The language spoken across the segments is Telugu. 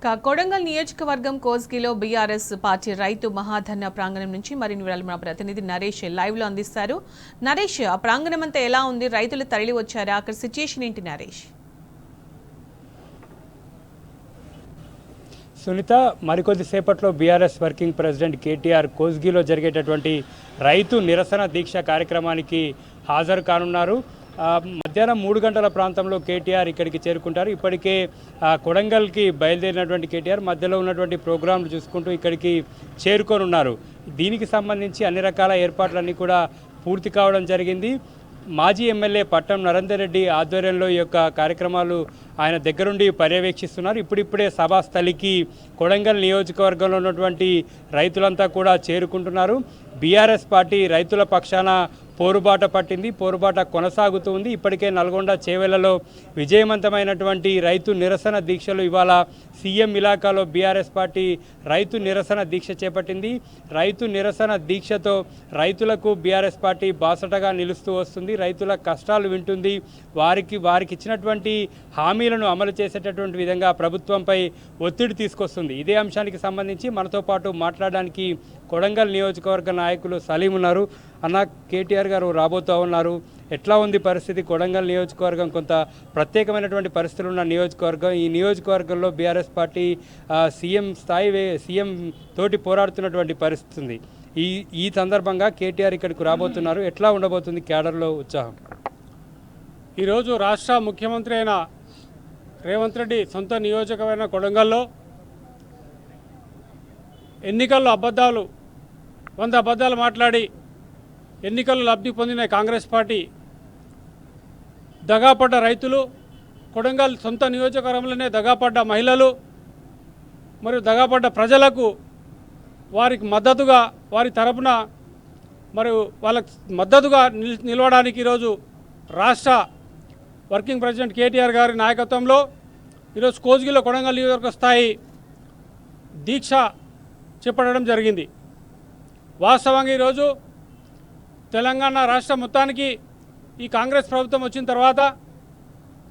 కొడంగల్ నియోజకవర్గం కోస్గిలో బీఆర్ఎస్ పార్టీ రైతు మహాధర్నా ప్రాంగణం నుంచి మరిన్ని వివరాలు మన ప్రతినిధి నరేష్ లైవ్ లో అందిస్తారు. నరేష్, ఆ ప్రాంగణం అంతా ఎలా ఉంది? రైతులు తరలి వచ్చారా? అక్కడ సిచ్యుయేషన్ ఏంటి నరేష్? సునీత, మరికొద్ది సేపట్లో బీఆర్ఎస్ వర్కింగ్ ప్రెసిడెంట్ కేటీఆర్ కోస్గిలో జరిగేటటువంటి రైతు నిరసన దీక్ష కార్యక్రమానికి హాజరు కానున్నారు. మధ్యాహ్నం 3 గంటల ప్రాంతంలో కేటీఆర్ ఇక్కడికి చేరుకుంటారు. ఇప్పటికే కొడంగల్కి బయలుదేరినటువంటి కేటీఆర్ మధ్యలో ఉన్నటువంటి ప్రోగ్రాంలు చూసుకుంటూ ఇక్కడికి చేరుకొని ఉన్నారు. దీనికి సంబంధించి అన్ని రకాల ఏర్పాట్లన్నీ కూడా పూర్తి కావడం జరిగింది. మాజీ ఎమ్మెల్యే పట్టం నరేందర్ రెడ్డి ఆధ్వర్యంలో ఈ యొక్క కార్యక్రమాలు ఆయన దగ్గరుండి పర్యవేక్షిస్తున్నారు. ఇప్పుడిప్పుడే సభాస్థలికి కొడంగల్ నియోజకవర్గంలో ఉన్నటువంటి రైతులంతా కూడా చేరుకుంటున్నారు. బీఆర్ఎస్ పార్టీ రైతుల పక్షాన పోరుబాట పట్టింది, పోరుబాట కొనసాగుతూ ఉంది. ఇప్పటికే నల్గొండ చేవెళ్లలో విజయవంతమైనటువంటి రైతు నిరసన దీక్షలు ఇవాళ సీఎం ఇలాకాలో బీఆర్ఎస్ పార్టీ రైతు నిరసన దీక్ష చేపట్టింది. రైతు నిరసన దీక్షతో రైతులకు బీఆర్ఎస్ పార్టీ బాసటగా నిలుస్తూ వస్తుంది. రైతుల కష్టాలు వింటుంది. వారికి ఇచ్చినటువంటి హామీలను అమలు చేసేటటువంటి విధంగా ప్రభుత్వంపై ఒత్తిడి తీసుకొస్తుంది. ఇదే అంశానికి సంబంధించి మనతో పాటు మాట్లాడడానికి కొడంగల్ నియోజకవర్గ నాయకులు సలీం ఉన్నారు. అన్న, కేటీఆర్ గారు రాబోతూ ఉన్నారు. ఎట్లా ఉంది పరిస్థితి? కొడంగల్ నియోజకవర్గం కొంత ప్రత్యేకమైనటువంటి పరిస్థితులు ఉన్న నియోజకవర్గం. ఈ నియోజకవర్గంలో బీఆర్ఎస్ పార్టీ సీఎం తోటి పోరాడుతున్నటువంటి పరిస్థితి ఉంది. ఈ సందర్భంగా కేటీఆర్ ఇక్కడికి రాబోతున్నారు. ఎట్లా ఉండబోతుంది క్యాడర్లో ఉత్సాహం? ఈరోజు రాష్ట్ర ముఖ్యమంత్రి అయిన రేవంత్ రెడ్డి సొంత నియోజకమైన కొడంగల్లో ఎన్నికల్లో 100 అబద్ధాలు మాట్లాడి ఎన్నికల్లో లబ్ధి పొందిన కాంగ్రెస్ పార్టీ దగాపడ్డ రైతులు, కొడంగల్ సొంత నియోజకవర్గంలోనే దగాపడ్డ మహిళలు మరియు దగాపడ్డ ప్రజలకు వారికి మద్దతుగా, వారి తరపున మరియు వాళ్ళకి మద్దతుగా నిలవడానికి ఈరోజు రాష్ట్ర వర్కింగ్ ప్రెసిడెంట్ కేటీఆర్ గారి నాయకత్వంలో ఈరోజు కోస్గిలో కొడంగల్ నియోజకవర్గ స్థాయి దీక్ష చేపట్టడం జరిగింది. వాస్తవంగా ఈరోజు తెలంగాణ రాష్ట్రం మొత్తానికి ఈ కాంగ్రెస్ ప్రభుత్వం వచ్చిన తర్వాత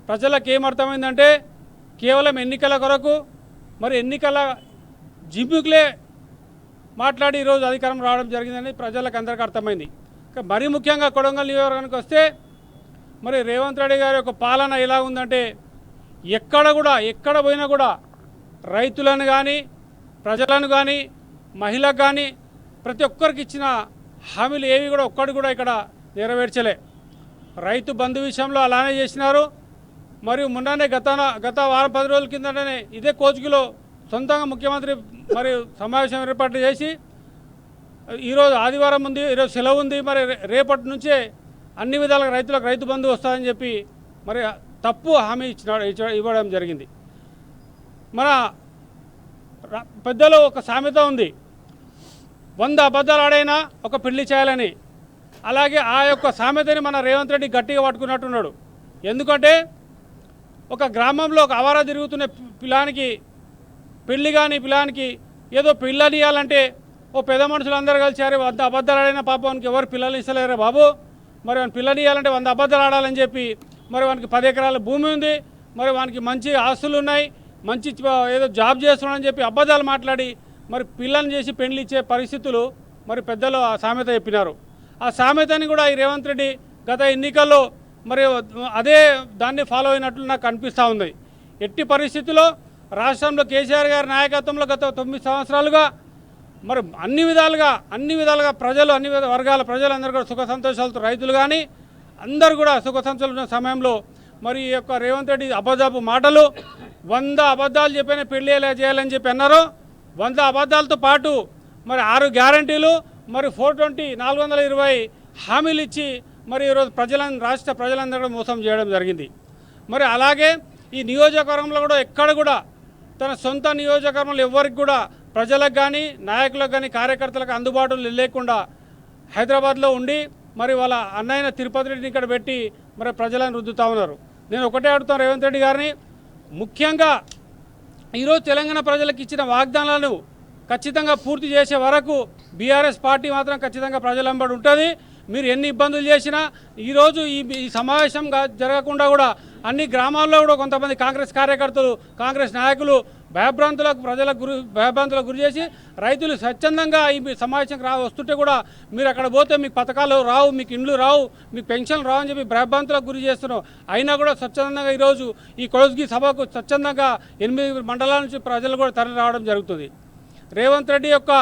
ప్రజలకు ఏమర్థమైందంటే కేవలం ఎన్నికల కొరకు మరి ఎన్నికల జిమ్ముకులే మాట్లాడి ఈరోజు అధికారం రావడం జరిగిందని ప్రజలకు అందరికీ అర్థమైంది. మరీ ముఖ్యంగా కొడంగల్ నియోజకవర్గానికి వస్తే మరి రేవంత్ రెడ్డి గారి యొక్క పాలన ఎలా ఉందంటే ఎక్కడ పోయినా కూడా రైతులను కానీ ప్రజలను కానీ మహిళలకు కానీ ప్రతి ఒక్కరికి ఇచ్చిన హామీలు ఏవి కూడా ఒక్కటి కూడా ఇక్కడ నెరవేర్చలే. రైతు బంధు విషయంలో అలానే చేసినారు. మరియు మొన్ననే గత వారం 10 రోజుల కిందటనే ఇదే కోస్గిలో సొంతంగా ముఖ్యమంత్రి మరి సమావేశం ఏర్పాటు చేసి ఈరోజు ఆదివారం ఉంది, ఈరోజు సెలవు ఉంది, మరి రేపటి నుంచే అన్ని విధాలుగా రైతులకు రైతు బంధు వస్తుందని చెప్పి మరి తప్పు హామీ ఇవ్వడం జరిగింది. మన పెద్దలో ఒక సామెత ఉంది, 100 అబద్ధాలు ఆడైనా ఒక పెళ్లి చేయాలని. అలాగే ఆ యొక్క సామెతని మన రేవంత్ రెడ్డి గట్టిగా పట్టుకున్నట్టున్నాడు. ఎందుకంటే ఒక గ్రామంలో ఒక ఆవారా తిరుగుతున్న పిల్లానికి పెళ్లి కాని పిల్లానికి ఏదో పిల్లని ఇవ్వాలంటే ఓ పెద్ద మనుషులు అందరూ కలిసి 100 అబద్ధాలు ఆడైనా పాపానికి ఎవరు పిల్లలు ఇస్తలేరే బాబు, మరి వాని పిల్లని ఇవ్వాలంటే 100 అబద్ధాలు ఆడాలని చెప్పి మరి వానికి 10 ఎకరాల భూమి ఉంది, మరి వానికి మంచి ఆస్తులు ఉన్నాయి, మంచి ఏదో జాబ్ చేస్తున్నాడని చెప్పి అబద్ధాలు మాట్లాడి మరి పిల్లల్ని చేసి పెళ్లి ఇచ్చే పరిస్థితులు మరి పెద్దలు ఆ సామెత చెప్పినారు. ఆ సామెతని కూడా ఈ రేవంత్ రెడ్డి గత ఎన్నికల్లో మరి అదే దాన్ని ఫాలో అయినట్లు నాకు అనిపిస్తూ ఉంది. ఎట్టి పరిస్థితుల్లో రాష్ట్రంలో కేసీఆర్ గారి నాయకత్వంలో గత 9 సంవత్సరాలుగా మరి అన్ని విధాలుగా ప్రజలు, అన్ని వర్గాల ప్రజలందరూ కూడా సుఖ సంతోషాలతో, రైతులు కానీ అందరూ కూడా సుఖ సంతోషాలు ఉన్న సమయంలో మరి ఈ యొక్క రేవంత్ రెడ్డి అబద్ధపు మాటలు 100 అబద్ధాలు చెప్పిన పెళ్లి ఎలా చేయాలని చెప్పి అన్నారు. 100 అబద్ధాలతో పాటు మరి 6 గ్యారంటీలు మరి 420 హామీలు ఇచ్చి మరి ఈరోజు రాష్ట్ర ప్రజలందరూ మోసం చేయడం జరిగింది. మరి అలాగే ఈ నియోజకవర్గంలో కూడా ఎక్కడ కూడా తన సొంత నియోజకవర్గంలో ఎవరికి కూడా ప్రజలకు కానీ నాయకులకు కానీ కార్యకర్తలకు అందుబాటులో లేకుండా హైదరాబాద్లో ఉండి మరి వాళ్ళ అన్నయ్య తిరుపతి రెడ్డిని ఇక్కడ పెట్టి మరి ప్రజలను రుద్దుతూ ఉన్నారు. నేను ఒకటే అడుగుతాను రేవంత్ రెడ్డి గారిని, ముఖ్యంగా ఈరోజు తెలంగాణ ప్రజలకు ఇచ్చిన వాగ్దానాలను ఖచ్చితంగా పూర్తి చేసే వరకు బీఆర్ఎస్ పార్టీ మాత్రం ఖచ్చితంగా ప్రజలంబడి ఉంటుంది. మీరు ఎన్ని ఇబ్బందులు చేసినా ఈరోజు ఈ సమావేశం జరగకుండా కూడా అన్ని గ్రామాల్లో కూడా కొంతమంది కాంగ్రెస్ కార్యకర్తలు, కాంగ్రెస్ నాయకులు భయభ్రాంతులకు గురి చేసి రైతులు స్వచ్ఛందంగా ఈ సమావేశంకి వస్తుంటే కూడా మీరు అక్కడ పోతే మీకు పథకాలు రావు, మీకు ఇండ్లు రావు, మీకు పెన్షన్లు రావు అని చెప్పి భయభ్రాంతులకు గురి చేస్తున్నాం. అయినా కూడా స్వచ్ఛందంగా ఈరోజు ఈ కోస్గి సభకు స్వచ్ఛందంగా 8 మండలాల నుంచి ప్రజలు కూడా తరలి రావడం జరుగుతుంది. రేవంత్ రెడ్డి యొక్క